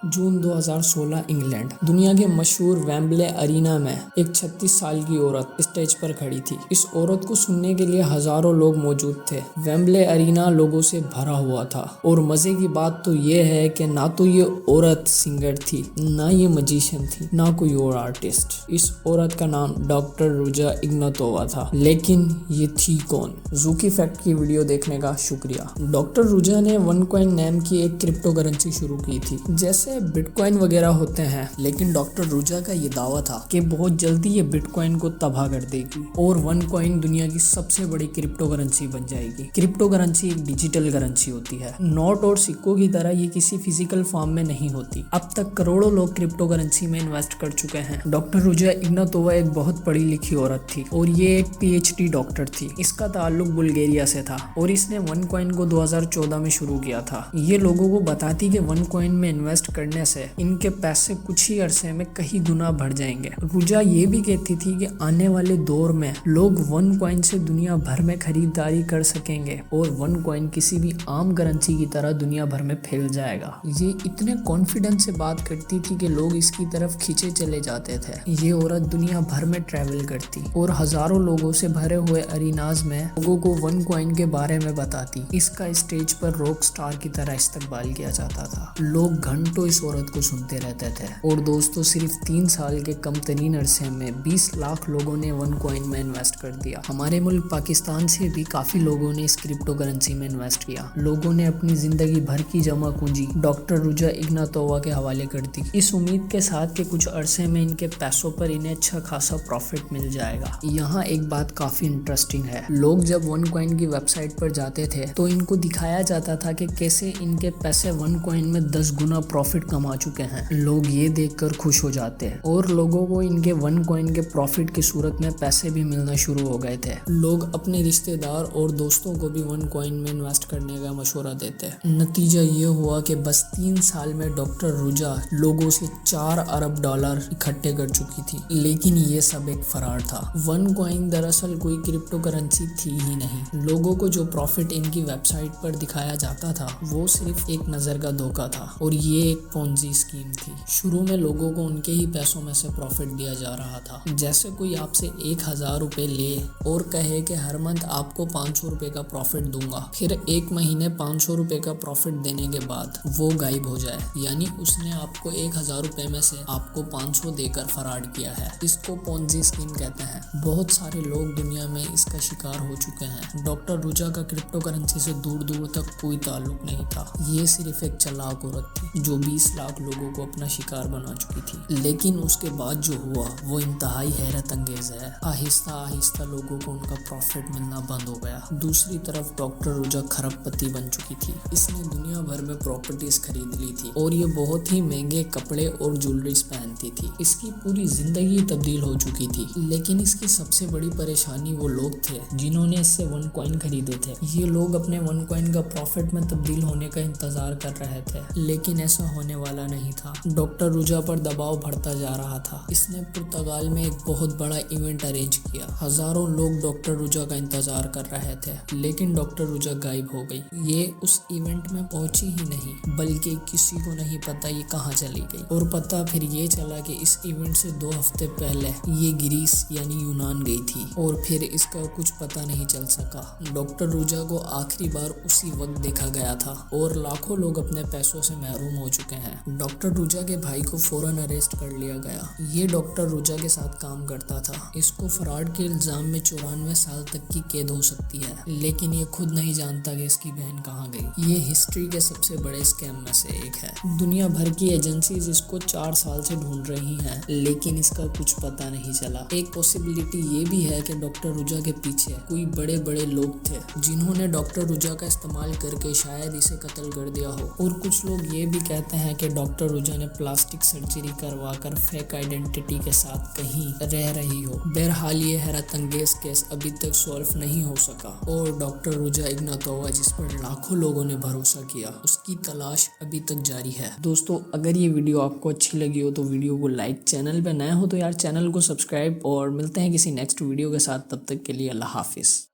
जून 2016 England. दुनिया के मशहूर वेम्बले अरीना में एक 36 साल की औरत स्टेज पर खड़ी थी। इस औरत को सुनने के लिए हजारों लोग मौजूद थे। वेम्बले अरीना लोगों से भरा हुआ था और मजे की बात तो ये है कि ना तो ये औरत सिंगर थी, ना ये मजिशियन थी, ना कोई और आर्टिस्ट। इस औरत का नाम डॉक्टर रुजा इग्नातोवा था। लेकिन ये थी कौन? ज़ूकी फैक्ट की वीडियो देखने का शुक्रिया। डॉक्टर रुजा ने OneCoin नाम की एक क्रिप्टो करेंसी शुरू की थी, जैसे बिटकॉइन वगैरह होते हैं। लेकिन डॉक्टर रुजा का ये दावा था कि बहुत जल्दी ये बिटकॉइन को तबाह कर देगी और OneCoin दुनिया की सबसे बड़ी क्रिप्टो करेंसी बन जाएगी। क्रिप्टो करेंसी एक डिजिटल करेंसी होती है। नोट और सिक्कों की तरह ये किसी फिजिकल फॉर्म में नहीं होती। अब तक करोड़ों लोग क्रिप्टो करेंसी में इन्वेस्ट कर चुके हैं। डॉक्टर रुजा इग्नातोवा एक बहुत पढ़ी लिखी औरत थी और ये एक PhD डॉक्टर थी। इसका ताल्लुक बुल्गारिया से था और इसने OneCoin को 2014 में शुरू किया था। ये लोगों को बताती कि OneCoin में इन्वेस्ट करने से इनके पैसे कुछ ही अरसे में कई गुना बढ़ जाएंगे। रुजा ये भी कहती थी कि आने वाले दौर में लोग OneCoin से दुनिया भर में खरीदारी कर सकेंगे और OneCoin किसी भी आम करेंसी की तरह दुनिया भर में फैल जाएगा। ये इतने कॉन्फिडेंस से बात करती थी कि लोग इसकी तरफ खींचे चले जाते थे। ये औरत दुनिया भर में ट्रैवल करती और हजारों लोगों से भरे हुए अरीनाज में लोगों को OneCoin के बारे में बताती। इसका स्टेज पर रॉक स्टार की तरह इस्तकबाल किया जाता था। लोग घंटों इस औरत को सुनते रहते थे। और दोस्तों, सिर्फ 3 साल के कम तरीन अरसे में 20 लाख लोगों ने OneCoin में इन्वेस्ट कर दिया। हमारे मुल्क पाकिस्तान से भी काफी लोगों ने इस क्रिप्टो करेंसी में इन्वेस्ट किया। लोगों ने अपनी जिंदगी भर की जमा पूंजी डॉक्टर रुजा इग्नातोवा के हवाले कर दी, इस उम्मीद के साथ कि कुछ अरसे में इनके पैसों पर इन्हें अच्छा खासा प्रॉफिट मिल जाएगा। यहाँ एक बात काफी इंटरेस्टिंग है। लोग जब OneCoin की वेबसाइट पर जाते थे तो इनको दिखाया जाता था कि कैसे इनके पैसे OneCoin में 10 गुना प्रॉफिट कमा चुके हैं। लोग ये देखकर खुश हो जाते हैं और लोगों को इनके OneCoin के प्रॉफिट की सूरत में पैसे भी मिलना शुरू हो गए थे। लोग अपने रिश्तेदार और दोस्तों को भी OneCoin में इन्वेस्ट करने का मशवरा देते हैं। नतीजा ये हुआ कि बस 3 साल में डॉक्टर रुजा लोगों से $4 अरब इकट्ठे कर चुकी थी। लेकिन ये सब एक फराड था। OneCoin दरअसल कोई क्रिप्टो करेंसी थी ही नहीं। लोगों को जो प्रॉफिट इनकी वेबसाइट पर दिखाया जाता था वो सिर्फ एक नजर का धोखा था और ये एक पोंजी स्कीम थी। शुरू में लोगों को उनके ही पैसों में से प्रॉफिट दिया जा रहा था। जैसे कोई आपसे 1000 रुपए ले और कहे कि हर मंथ आपको 500 रुपए का प्रॉफिट दूंगा, फिर 1 महीने 500 रुपए का प्रॉफिट देने के बाद वो गायब हो जाए, यानी उसने आपको 1000 रुपए में से आपको 500 देकर फराड किया है। इसको पोंजी स्कीम कहते हैं। बहुत सारे लोग दुनिया में इसका शिकार हो चुके हैं। डॉक्टर रुजा का क्रिप्टो करेंसी से दूर दूर तक कोई ताल्लुक नहीं था। ये सिर्फ एक चालाक औरत थी जो 20 लाख लोगों को अपना शिकार बना चुकी थी। लेकिन उसके बाद जो हुआ वो इंतहाई हैरत अंगेज है। आहिस्ता आहिस्ता लोगों को उनका प्रॉफिट मिलना बंद हो गया। दूसरी तरफ डॉक्टर रुजा खरबपति बन चुकी थी। इसने दुनिया भर में प्रॉपर्टीज खरीद ली थी और ये बहुत ही महंगे कपड़े और ज्वेलरीज पहनती थी। इसकी पूरी जिंदगी तब्दील हो चुकी थी। लेकिन इसकी सबसे बड़ी परेशानी वो लोग थे जिन्होंने इससे OneCoin खरीदे थे। ये लोग अपने OneCoin का प्रॉफिट में तब्दील होने का इंतजार कर रहे थे, लेकिन ऐसा होने वाला नहीं था। डॉक्टर रुजा पर दबाव बढ़ता जा रहा था। इसने पुर्तगाल में एक बहुत बड़ा इवेंट अरेंज किया। हजारों लोग डॉक्टर रुजा का इंतजार कर रहे थे, लेकिन डॉक्टर रुजा गायब हो गई। ये उस इवेंट में पहुंची ही नहीं, बल्कि किसी को नहीं पता ये कहाँ चली गई। और पता फिर ये चला कि इस इवेंट से 2 हफ्ते पहले ये ग्रीस यानी यूनान गई थी और फिर इसका कुछ पता नहीं चल सका। डॉक्टर रुजा को आखिरी बार उसी वक्त देखा गया था और लाखों लोग अपने पैसों से महरूम हो चुके हैं। डॉक्टर रुजा के भाई को फौरन अरेस्ट कर लिया गया। ये डॉक्टर रुजा के साथ काम करता था। इसको फराड के इल्जाम में 94 साल तक की कैद हो सकती है, लेकिन ये खुद नहीं जानता कि इसकी बहन कहाँ गई। ये हिस्ट्री के सबसे बड़े स्कैम में से एक है। दुनिया भर की एजेंसीज इसको 4 साल से ढूंढ रही हैं, लेकिन इसका कुछ पता नहीं चला। एक पॉसिबिलिटी ये भी है कि डॉक्टर रुजा के पीछे कोई बड़े बड़े लोग थे जिन्होंने डॉक्टर रुजा का इस्तेमाल करके शायद इसे कत्ल कर दिया हो। और कुछ लोग ये भी कहते हैं कि डॉक्टर रुजा ने प्लास्टिक सर्जरी करवा कर फेक आइडेंटिटी के साथ कहीं रह रही हो। बहरहाल ये हैरत अंगेज केस अभी तक सॉल्व नहीं हो सका और डॉक्टर रुजा इग्नातोवा जिस पर लाखों लोगों ने भरोसा किया, उसकी तलाश अभी तक जारी है। दोस्तों, अगर ये वीडियो आपको अच्छी लगी हो तो वीडियो को लाइक, चैनल पे नए हो तो यार चैनल को सब्सक्राइब, और मिलते हैं किसी नेक्स्ट वीडियो के साथ। तब तक के लिए अल्लाह हाफिज।